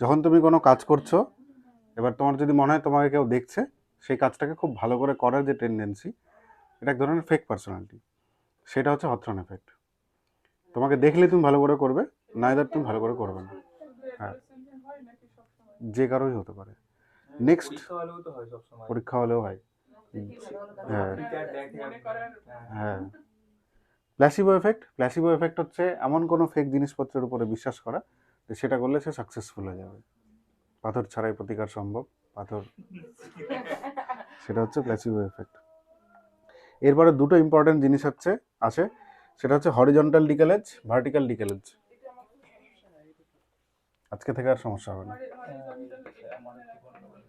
যখন তুমি কোনো কাজ করছো, এবার তোমার যদি মনে হয় তোমাকে কেউ দেখছে, সেই কাজটাকে খুব ভালো করে করার যে টেন্ডেন্সি, এটা এক ধরনের ফেক পার্সোনালিটি, সেটা হচ্ছে হথরন এফেক্ট। তোমাকে দেখলে তুমি ভালো করে করবে, নাইদার তুমি ভালো করে করবে না। শুধু হ্যাঁ, অ্যাডোলেসেন্ট হয় নাকি সবসময়? যে কারোই হতে পারে। নেক্সট, পরীক্ষা হলেও তো হয় সবসময়। পরীক্ষা হলেও হয়। হ্যাঁ টিচার দেখে মনে করার হ্যাঁ। প্ল্যাসিবো এফেক্ট, প্ল্যাসিবো এফেক্ট হচ্ছে এমন কোনো ফেক জিনিসপত্রের উপরে বিশ্বাস করা যে সেটা করলে সে সাকসেসফুল হয়ে যাবে। পাথর ছাড়াই প্রতিকার সম্ভব, পাথর, সেটা হচ্ছে প্ল্যাসিবো এফেক্ট। এরপরে দুটো ইম্পর্টেন্ট জিনিস হচ্ছে আছে, সেটা হচ্ছে হরিজন্টাল ডিকেলেজ, ভার্টিক্যাল ডিকেলেজ। আজকে থেকে আর সমস্যা হবে না। হরিজন্টাল এটা আমার মনে কি রাখা বলবো?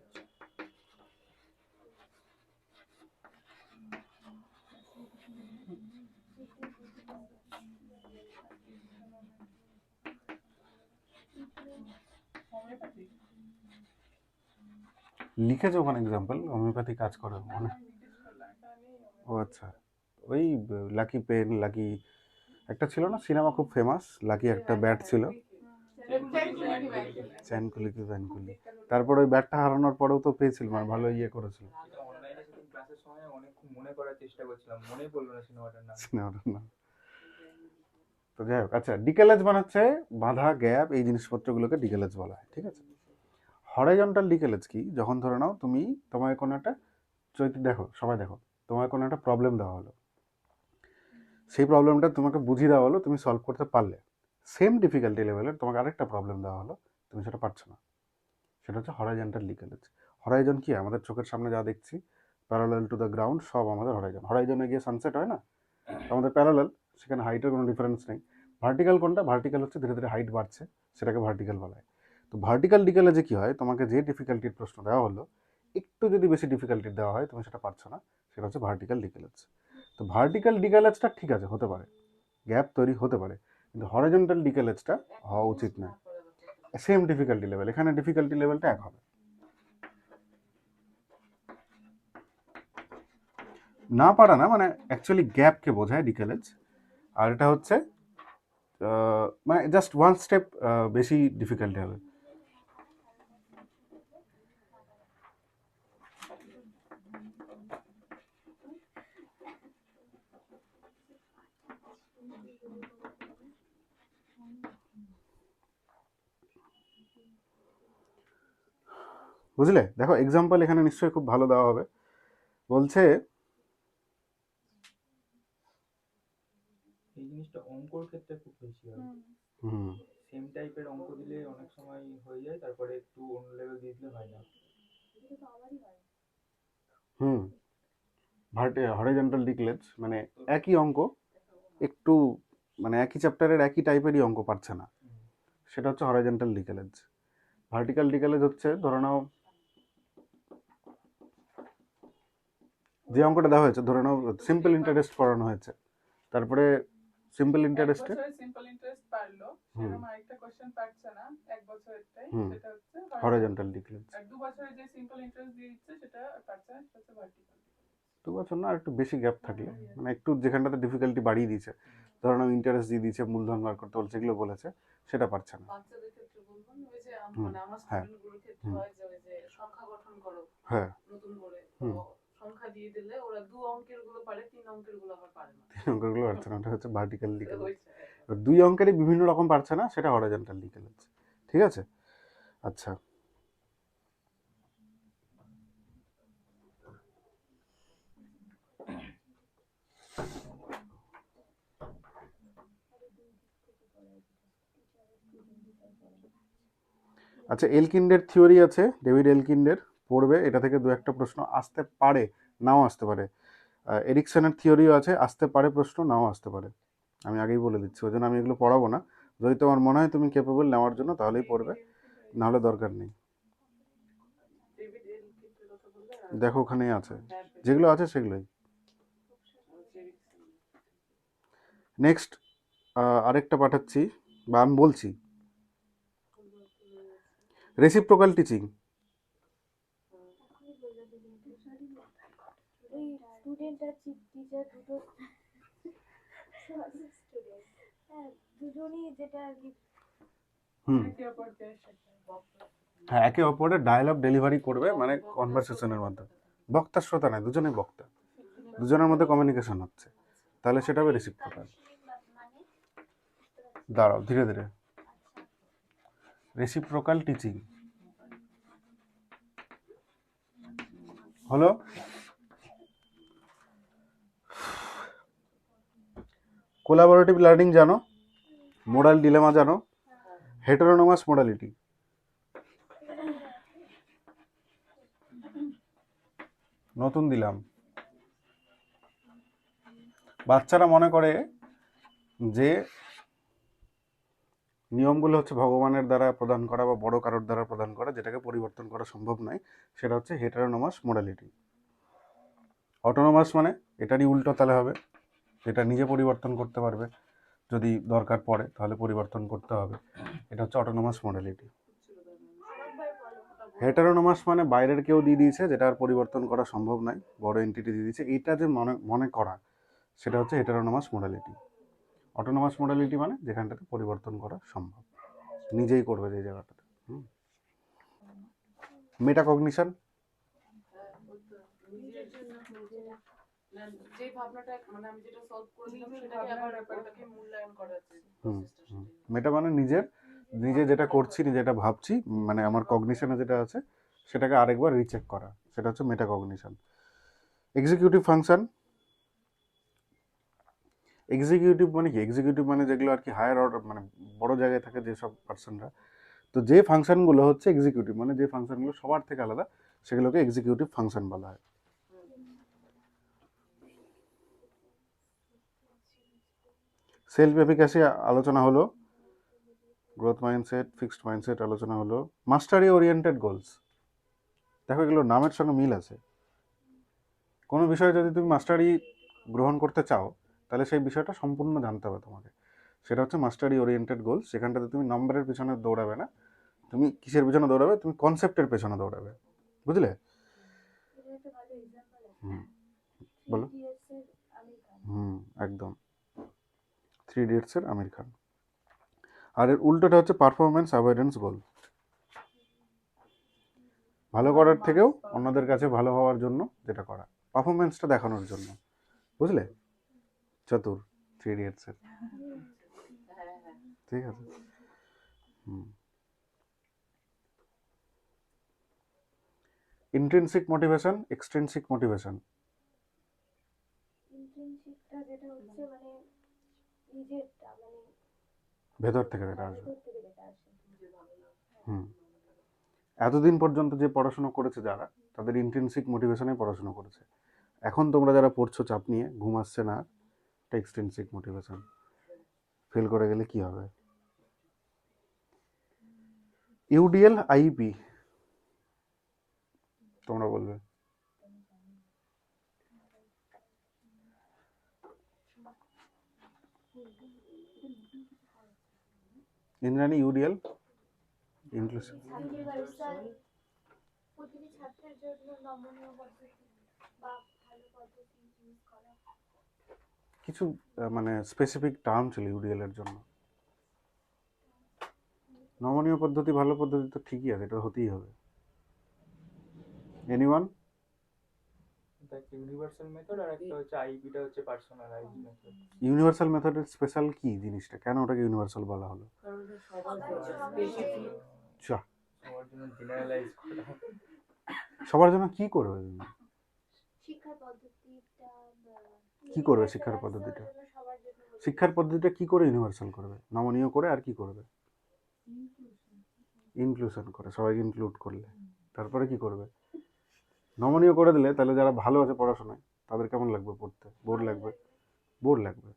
হোমিওপ্যাথি। লিখেছো ওখানে এক্সাম্পল হোমিওপ্যাথি কাজ করে মানে? আমি জিজ্ঞেস করলাম এটা নেই ও আচ্ছা, ওই লাকি পেন, লাকি একটা ছিল না সিনেমা খুব ফেমাস, লাকি একটা ব্যাট ছিল, চ্যানকুলি ভ্যানকুলি, তারপর ওই ব্যাটটা হারানোর পরেও তো পেয়েছিল, মানে ভালো ইয়ে করেছিল অনলাইনে সেদিন ক্লাসের সময় অনেক খুব মনে করার চেষ্টা করছিলাম, মনেই পড়লো না সিনেমাটার নাম। সিনেমাটার নাম। তো যাই হোক, আচ্ছা, ডিকেলেজ মানে হচ্ছে বাঁধা, গ্যাপ, এই জিনিসপত্রগুলোকে ডিকেলেজ বলা হয়, ঠিক আছে। হরাইজন্টাল ডিকেলেজ কি? যখন ধরে নাও তুমি, তোমায় কোনো একটা দেখো, সবাই দেখো, তোমায় কোনো একটা প্রবলেম দেওয়া হলো, সেই প্রবলেমটা তোমাকে বুঝিয়ে দেওয়া হলো, তুমি সলভ করতে পারলে, সেম ডিফিকাল্টি লেভেলের তোমাকে আরেকটা প্রবলেম দেওয়া হলো, তুমি সেটা পারছো না, সেটা হচ্ছে হরাইজন্টাল ডিকেলেজ। হরাইজন কি? আমাদের চোখের সামনে যা দেখছি, প্যারালাল টু দ্য গ্রাউন্ড, সব আমাদের হরাইজন। হরাইজনে গিয়ে সানসেট হয় না, আমাদের প্যারালাল, সেখানে হাইটের কোনো ডিফারেন্স নেই। ভার্টিক্যাল কোনটা? ভার্টিক্যাল হচ্ছে ধীরে ধীরে হাইট বাড়ছে, সেটাকে ভার্টিক্যাল বলা হয়। তো ভার্টিক্যাল ডিকেলেজে কি হয়, তোমাকে যে ডিফিকাল্টির প্রশ্ন দেওয়া হলো, একটু যদি বেশি ডিফিকাল্টির দেওয়া হয়, তুমি সেটা পারছো না, সেটা হচ্ছে ভার্টিক্যাল ডিকেলেজ। তো ভার্টিক্যাল ডিকেলেজটা ঠিক আছে, হতে পারে, গ্যাপ তৈরি হতে পারে, কিন্তু হরাইজন্টাল ডিকেলেজটা হওয়া উচিত নয়। সেম ডিফিকাল্টি লেভেল, এখানে ডিফিকাল্টি লেভেলটা এক হবে না, পারা না, মানে অ্যাকচুয়ালি গ্যাপকে বোঝায় ডিকেলেজ, আর এটা হচ্ছে মানে জাস্ট ওয়ান স্টেপ বেশি ডিফিকাল্টি হবে। বুঝলে? দেখো এক্সাম্পল এখানে নিশ্চয়ই খুব ভালো দেওয়া হবে। বলছে এই জিনিসটা অঙ্কর ক্ষেত্রে খুব বেশি হয়। হুম সেম টাইপের অঙ্ক দিলে অনেক সময় হয়ে যায়, তারপরে একটু অন্য লেভেল দিয়ে দিলে হয় না। হুম হরাইজন্টাল ডিকেলেজ মানে একই অঙ্ক, একটু মানে একই চ্যাপ্টারের একই টাইপেরই অঙ্ক পারছে না, সেটা হচ্ছে হরাইজন্টাল ডিকেলেজ। ভার্টিক্যাল ডিকেলেজ হচ্ছে ধরে নাও যে অঙ্কটা দেওয়া হয়েছে, ধরে নাও সিম্পল ইন্টারেস্ট পড়ানো হয়েছে, তারপরে সিম্পল ইন্টারেস্টে সিম্পল ইন্টারেস্ট পারলো, সেরকম আরেকটা কোশ্চেন পারছে না এক বছরেরটাই, হুম সেটা হচ্ছে হরাইজন্টাল ডিকেলেজ। আর 2 বছরে যে সিম্পল ইন্টারেস্ট দিয়ে দিচ্ছে সেটা পারছে না, সেটা হচ্ছে ভার্টিক্যাল। 2 বছর না, আর একটু বেশি গ্যাপ থাকলে, মানে একটু যেখানটাতে ডিফিকাল্টি বাড়িয়ে দিয়েছে, ধরো নাও ইন্টারেস্ট দিয়ে দিয়েছে, মূলধন বার করতে বলছে, এগুলো বলেছে, সেটা পারছে না। বাচ্চাদের ক্ষেত্রে বলবো না, ওই যে হুম, মানে আমার হ্যাঁ, স্টুডেন্টগুলোর ক্ষেত্রে হুম, হয় যে ওই যে সংখ্যা গঠন করো হ্যাঁ, নতুন করে, তো হুম, সংখ্যা দিয়ে দিলে ওরা 2 অঙ্কের গুলো পারে, 3 অঙ্কের গুলো আবার পারে না। 3 অঙ্কেরগুলো পারছে না, ওটা হচ্ছে ভার্টিক্যাল ডিকেলেজ। ওইটা। 2 অঙ্কেরই বিভিন্ন রকম পারছে না, সেটা হরাইজন্টাল ডিকেলেজ, ঠিক আছে? আচ্ছা, আচ্ছা, এলকিন্ডের থিওরি আছে, ডেভিড এলকিন্ডের, পড়বে, এটা থেকে দু একটা প্রশ্ন আসতে পারে, নাও আসতে পারে। এরিকসনের থিওরিও আছে, আসতে পারে প্রশ্ন, নাও আসতে পারে, আমি আগেই বলে দিচ্ছি, ওই জন্য আমি এগুলো পড়াবো না। যদি তোমার মনে হয় তুমি কেপেবল নেওয়ার জন্য তাহলেই পড়বে, নাহলে দরকার নেই। ডেভিড এলকিন্ডের কথা বললে আর দেখো ওখানেই আছে, যেগুলো আছে সেগুলোই। নেক্সট আরেকটা পাঠাচ্ছি, বা আমি বলছি, রেসিপ্রোকাল টিচিং। ওই স্টুডেন্ট আর টিচার দুটো স্টুডেন্ট, হ্যাঁ দুজনই যেটা আর কি হুম, একে অপরকে শেখায়। হ্যাঁ, একে অপরের ডায়ালগ ডেলিভারি করবে, মানে কনভারসেশনের মাধ্যমে। বক্তা শ্রোতা নয়, দুজনেই বক্তা, দুজনের মধ্যে কমিউনিকেশন হচ্ছে, তাহলে সেটা হবে রেসিপ্রোকাল। মানে দাঁড়াও, ধীরে ধীরে। রেসিপ্রোকাল টিচিং হলো কোলাবোরেটিভ লার্নিং, জানো? মোডাল ডিলেমা জানো? হেটেরোনোমাস মোডালিটি। নতুন দিলাম। বাচ্চারা মনে করে যে নিয়মগুলো হচ্ছে ভগবানের দ্বারা প্রদান করা বা বড় কারোর দ্বারা প্রদান করা, যেটাকে পরিবর্তন করা সম্ভব নয়, সেটা হচ্ছে হেটেরোনোমাস মোডালিটি। অটোনোমাস মানে এটারই উল্টো তালে হবে, এটা নিজে পরিবর্তন করতে পারবে, যদি দরকার পড়ে তাহলে পরিবর্তন করতে হবে, এটা হচ্ছে অটোনোমাস মোডালিটি। হেটেরোনোমাস মানে বাইরের কেউ দিয়ে দিয়েছে, যেটা আর পরিবর্তন করা সম্ভব নয়, বড় এন্টিটি দিয়ে দিয়েছে, এটা যে মনে মনে করা, সেটা হচ্ছে হেটেরোনোমাস মোডালিটি। অটোনোমাস মোডালিটি মানে যেখানটাতে পরিবর্তন করা সম্ভব, নিজেই করবে যে জায়গাটাতে। মেটাকগনিশন, যে ভাবনাটা মানে আমি যেটা সলভ করেছিলাম সেটাকে আবার ব্যাপারটাকে মূল্যায়ন করা যায়। মেটা মানে নিজে যেটা করছি, নিজে যেটা ভাবছি, মানে আমার কগনিশনে যেটা আছে সেটাকে আরেকবার রিচেক করা, সেটা হচ্ছে মেটাকগনিশন। এক্সিকিউটিভ ফাংশন, এক্সিকিউটিভ মানে কি? এক্সিকিউটিভ মানে যেগুলো আর কি হায়ার অর্ডার, মানে বড় জায়গায় থাকে যেসব পার্সনরা, তো যে ফাংশনগুলো হচ্ছে এক্সিকিউটিভ, মানে যে ফাংশনগুলো সবার থেকে আলাদা, সেগুলোকে এক্সিকিউটিভ ফাংশন বলা হয়। সেলফ এফিকাসি আলোচনা হলো, গ্রোথ মাইন্ডসেট, ফিক্সড মাইন্ডসেট আলোচনা হলো, মাস্টারি ওরিয়েন্টেড গোলস। দেখো এগুলো নামের সঙ্গে মিল আছে। কোনো বিষয়ে যদি তুমি মাস্টারি গ্রহণ করতে চাও, তাহলে সেই বিষয়টা সম্পূর্ণ জানতে হবে তোমাকে, সেটা হচ্ছে মাস্টারি ওরিয়েন্টেড গোলস। সেখানটাতে তুমি নম্বরের পিছনে দৌড়াবে না, তুমি কিসের পেছনে দৌড়াবে? তুমি কনসেপ্টের পেছনে দৌড়াবে, বুঝলে? হুম, বলো। হুম, একদম 3 ইডিয়টসের আমির খান। আর এর উল্টোটা হচ্ছে পারফরমেন্স অ্যাভয়েডেন্স গোল, ভালো করার থেকেও অন্যদের কাছে ভালো হওয়ার জন্য যেটা করা, পারফরমেন্সটা দেখানোর জন্য, বুঝলে? চতুর 3 ইডিয়টসের, ঠিক আছে? হুম। Intrinsic motivation, extrinsic motivation. ইন্টার্নশিপটা যেটা হচ্ছে মানে নিজেরটা, মানে ভেতর থেকে যেটা আসবে। ভেতর থেকে যেটা আসে। হুম, এতদিন পর্যন্ত যে পড়াশোনা করেছে যারা, তাদের ইন্ট্রিনসিক মোটিভেশনে পড়াশোনা করেছে। এখন তোমরা যারা পড়ছো চাপ নিয়ে, ঘুম আসছে না, এটা এক্সট্রিনসিক মোটিভেশন। ফেল করে গেলে কি হবে? ইউডিএল, আইপি, তোমরা বলবে। Indrani, UDL inclusive. ইউনিভার্সাল, প্রতিটি ছাত্রের জন্য নমনীয় পদ্ধতি বা ভালো পদ্ধতি ইউজ করা। কিছু মানে স্পেসিফিক টার্ম ছিল ইউডিএল এর জন্য। নমনীয় পদ্ধতি, ভালো পদ্ধতি তো ঠিকই আছে, এটা হতেই হবে। এনিওয়ান? ওটা একটা ইউনিভার্সাল মেথড, আর একটা হচ্ছে আইপিটা হচ্ছে পার্সোনালাইজড মেথড। ইউনিভার্সাল মেথডের স্পেশাল কি জিনিসটা, কেন ওটাকে ইউনিভার্সাল বলা হলো? কারণ ওটা সবার সবার জন্য জন্য স্পেসিফিক। চা, সবার জন্য জেনারেলাইজ করা। সবার জন্য কি করবে? শিক্ষার পদ্ধতিটা কি করবে universal শিক্ষার access পদ্ধতিটা? ওর জন্য সবার জন্য বলতে শিক্ষার পদ্ধতিটা কি করে ইউনিভার্সাল করবে? নমনীয় করে, আর কি করবে? ইনক্লুশন করে, সবাইকে ইনক্লুড করলে। তারপরে কি করবে? নমনীয় করে দিলে তাহলে যারা ভালো আছে পড়াশোনায় তাদের কেমন লাগবে পড়তে? বোর লাগবে, বোর লাগবে।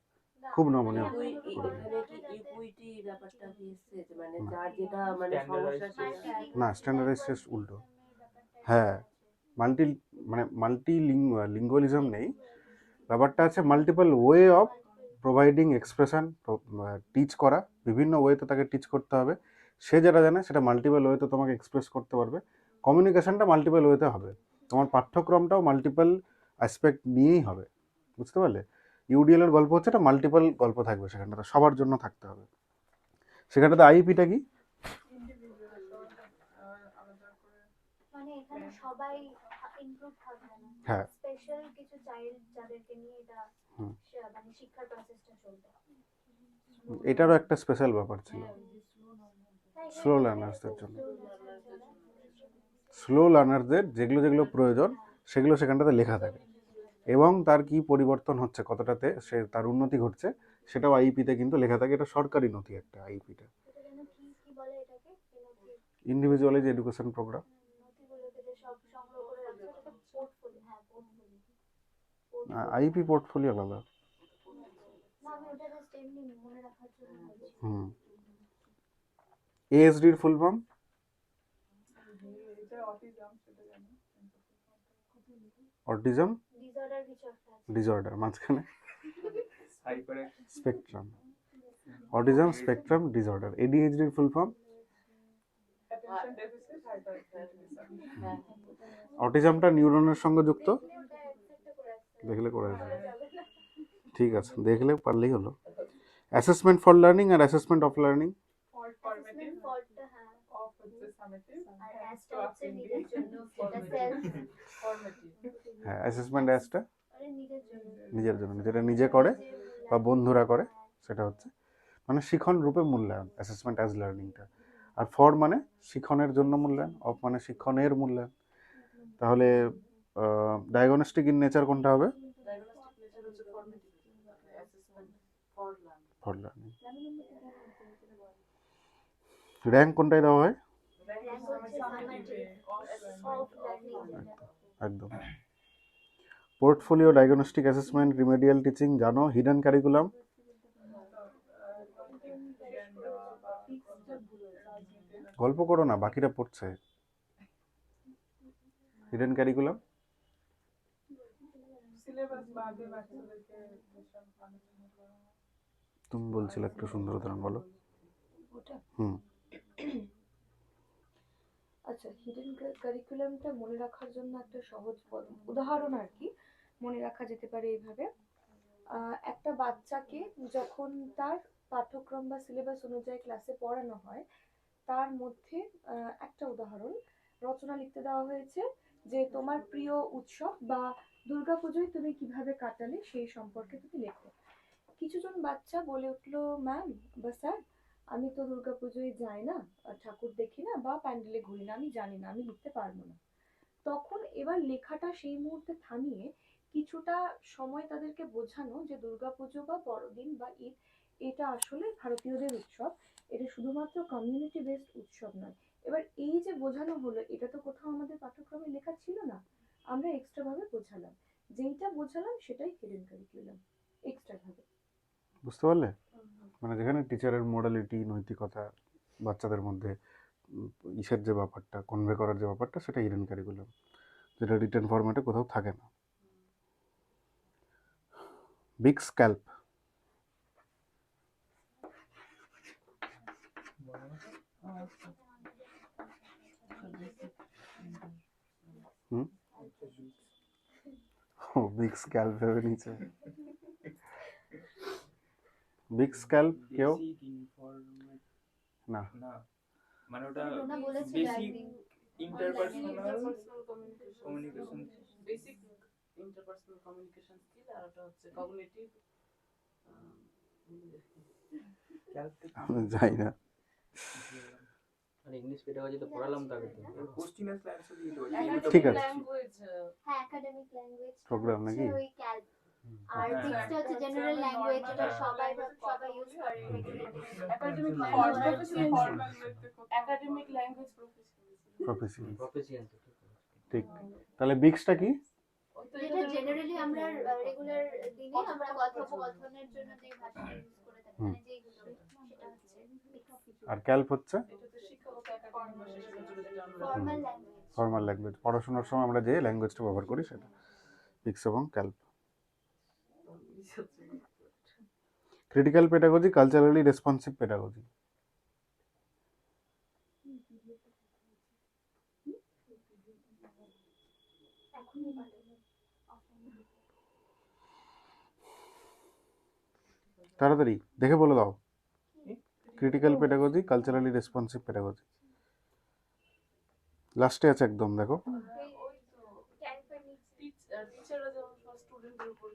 না, খুব নমনীয় এমন এখানে কোনো কি পদ্ধতি যাতে ইকুইটি ব্যাপারটা কি এসছে যে মানে না। যার যেটা মানে সমস্যা সেটা না, স্ট্যান্ডার্ডাইজ টেস্ট উল্টো। ব্যাপারটা হ্যাঁ, মাল্টি মানে মাল্টি লিঙ্গুয়ালিজম নেই, ব্যাপারটা আছে multiple way of providing expression, teach করা, বিভিন্ন ওয়েতে তাকে টিচ করতে হবে। সে যেটা জানে সেটা মাল্টিপল ওয়েতে তোমাকে এক্সপ্রেস করতে পারবে। কমিউনিকেশনটা মাল্টিপল ওয়েতে হবে, তোমার পাঠ্যক্রমটাও মাল্টিপল অ্যাসপেক্ট নিয়েই হবে, বুঝতে পারলে? ইউডিএল এর গল্প হচ্ছে এটা মাল্টিপল গল্প থাকবে সেখানটাতে, সবার জন্য থাকতে হবে। সেখানটাতে আইপিটা কি? ইন্ডিভিজুয়াল আলাদা করে। মানে এখানে সবাই ইনক্লুড থাকবে না, হ্যাঁ। স্পেশাল কিছু চাইল্ড যাদেরকে নিয়ে এটা হুম। মানে শিক্ষার প্রসেসটা চলবে। এটারও একটা স্পেশাল ব্যাপার ছিল, তাই স্লো এখানে লার্নার্সদের জন্য। slow learners এর জন্য। স্লো লার্নারদের যেগুলো যেগুলো প্রয়োজন সেগুলো সেখানটাতে লেখা থাকে, এবং তার কি পরিবর্তন হচ্ছে, কতটাতে সে তার উন্নতি ঘটছে সেটাও আইপিতে কিন্তু লেখা থাকে। এটা সরকারি নথি একটা, আইপিটা এটা যেন কি কি বলে এটাকে, কি নথি? Individualise education programme. নথিগুলোকে যে সব সংগ্রহ করে রাখছে ওটাকে পোর্টফোলিও, হ্যাঁ পোর্টফোলিও। আইপি পোর্টফোলিও আলাদা। না, আমি ওটা জাস্ট এমনি মনে রাখার জন্য বলছি। হুম। এএসডির ফুল ফর্ম? এটা অটিজম, সেটা জানি। অটিজম ডিসঅর্ডার কিছু একটা আছে। ডিসঅর্ডার, মাঝখানে hyper spectrum. Autism spectrum disorder. এডিএইচডির full form? Attention deficit hyperactivity. হ্যাঁ অটিজমটা নিউরনের সঙ্গে যুক্ত, দেখলে ওটা accept করে আসছে। দেখলে করে আসবে। বলা যাবে না। ঠিক আছে, দেখলে পারলেই হলো। অ্যাসেসমেন্ট ফর লার্নিং আর assessment of learning. Formative Assessment fault-টা, হ্যাঁ। অফ হচ্ছে সামেটিভ, আর as-টা হচ্ছে নিজের জন্য, সেটা self। ফরমেটিভ। হ্যাঁ, অ্যাসেসমেন্ট অ্যাসটা আরে নিজের জন্য। নিজের জন্য, যেটা নিজে করে বা বন্ধুরা করে সেটা হচ্ছে মানে শিখন রূপে মূল্যায়ন, অ্যাসেসমেন্ট অ্যাজ লার্নিংটা। আর ফর মানে শিখনের জন্য মূল্যায়ন, অফ মানে শিক্ষণের মূল্যায়ন। তাহলে ডায়াগনস্টিক ইন নেচার কোনটা হবে? ডায়াগনস্টিক নেচার হচ্ছে formative, assessment for learning. For learning. Rank কোনটায় দেওয়া হয়? Rank হচ্ছে summative of learning। একদম। Portfolio, diagnostic assessment, remedial teaching জানো, হিডেন ক্যারিকুলাম। গল্প করো না, বাকিরা পড়ছে। হিডেন ক্যারিকুলাম সিলেবাস বাদে বাচ্চাদেরকে যেসব আলোচনা করা হয়। তুমি বলছিলে একটু সুন্দর উদাহরণ বলো। ওটা হুম। আচ্ছা, হিডেন কারিকুলামটা মনে রাখার জন্য একটা সহজ উদাহরণ আর কি মনে রাখা যেতে পারে এইভাবে। একটা বাচ্চাকে যখন তার পাঠ্যক্রম বা সিলেবাস অনুযায়ী ক্লাসে পড়ানো হয়, তার মধ্যে একটা উদাহরণ রচনা লিখতে দেওয়া হয়েছে যে তোমার প্রিয় উৎসব বা দুর্গাপুজোয় তুমি কিভাবে কাটালে সেই সম্পর্কে তুমি লেখো। কিছুজন বাচ্চা বলে উঠলো, ম্যাম বা স্যার, আমি তো দুর্গাপুজোয় যাই না, ঠাকুর দেখি না বা প্যান্ডেলে ঘুরি না, আমি জানি না, আমি লিখতে পারবো না। তখন এবার লেখাটা সেই মুহূর্তে থামিয়ে কিছুটা সময় তাদেরকে বোঝানো যে দুর্গাপুজো বা বড়দিন বা ঈদ এটা আসলে ভারতীয়দের উৎসব, এটা শুধুমাত্র কমিউনিটি বেসড উৎসব নয়। এবার এই যে বোঝানো হলো, এটা তো কোথাও আমাদের পাঠ্যক্রমে লেখা ছিল না, আমরা এক্সট্রা ভাবে বোঝালাম, যেইটা বোঝালাম সেটাই হিডেন কারিকুলাম এক্সট্রা ভাবে। বুঝতে পারলে? মানে যেখানে টিচারের মোরালিটি, নৈতিকতা বাচ্চাদের মধ্যে ইসের যে ব্যাপারটা কনভে করার যে ব্যাপারটা, সেটা হিডেন ক্যারিকুলাম, যেটা রিটেন ফরম্যাটে কোথাও থাকে না। বিগ স্ক্যাল্প ও বিগ স্ক্যাল্প ভেবে নিচে। বিগ স্ক্যাল্প কেউ বেসিক ইনফরমেট না, না, মানে ওটা রোনা বলেছিল বেসিক একদিন interpersonal Interpersonal communication. Communication. Basic interpersonal communication skill, আর ওটা হচ্ছে কগনিটিভ আমি যাই না। আর ইংলিশ পেডাগজি তো পড়ালাম তাকে তো। কোশ্চিনের স্ল্যান্স দিয়ে দিতে ঠিক আছে। ল্যাঙ্গুয়েজ হ্যাঁ একাডেমিক ল্যাঙ্গুয়েজ Program নাকি? ওই ক্যালক। আর হ্যাঁ। ফিক্সড হচ্ছে জেনারেল ল্যাঙ্গুয়েজ, যেটা সবাই ইউজ করে academic academic language professional. Professional তো ঠিক আছে। ঠিক। তাহলে বিক্সটা কি? যেটা জেনারেলি আমরা রেগুলার দিনে আমরা কথোপকথনের জন্য যে ভাষা ইউজ করে থাকি, মানে যেগুলো সেটা হচ্ছে আর ক্যাল্প হচ্ছে এটা তো শিক্ষাগত একাডেমিক ভাষা শেখানোর জন্য যেটা আমরা ফর্মাল ল্যাঙ্গুয়েজ। ফর্মাল ল্যাঙ্গুয়েজ, পড়াশোনার সময় আমরা যে ল্যাঙ্গুয়েজটা ব্যবহার করি সেটা বিক্স এবং CALP. Critical pedagogy, culturally responsive pedagogy. এখনই ভালো তাড়াতাড়ি দেখে বলে দাও। Critical pedagogy, culturally responsive pedagogy, লাস্টে আছে একদম, দেখো। ওই তো ক্যালপের নিচে টিচাররা যেমন সব স্টুডেন্টদের উপর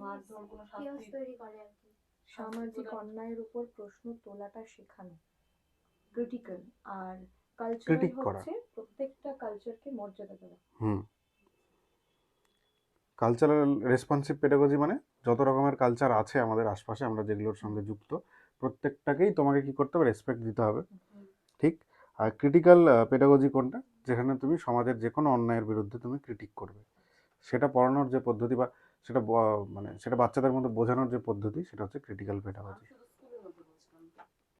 মারধর কোনো কেওস শাস্তি তৈরি করে আর কি। সামাজিক অন্যায়ের উপর প্রশ্ন তোলাটা শেখানো ক্রিটিক্যাল, আর কালচারাল Critic করা। হচ্ছে প্রত্যেকটা কালচারকে মর্যাদা দেওয়া। হুম। কালচারাল রেসপন্সিভ পেডাগজি মানে যত রকমের কালচার আছে আমাদের আশপাশে, আমরা যেগুলোর সঙ্গে যুক্ত, প্রত্যেকটাকেই তোমাকে কি করতে হবে, রেসপেক্ট দিতে হবে, ঠিক। আর ক্রিটিক্যাল পেডাগজি কোনটা, যেখানে তুমি সমাজের যে কোনো অন্যায়ের বিরুদ্ধে তুমি ক্রিটিক করবে, সেটা পড়ানোর যে পদ্ধতি বা সেটা মানে সেটা বাচ্চাদের মধ্যে বোঝানোর যে পদ্ধতি, সেটা হচ্ছে ক্রিটিক্যাল পেডাগজি। শুধু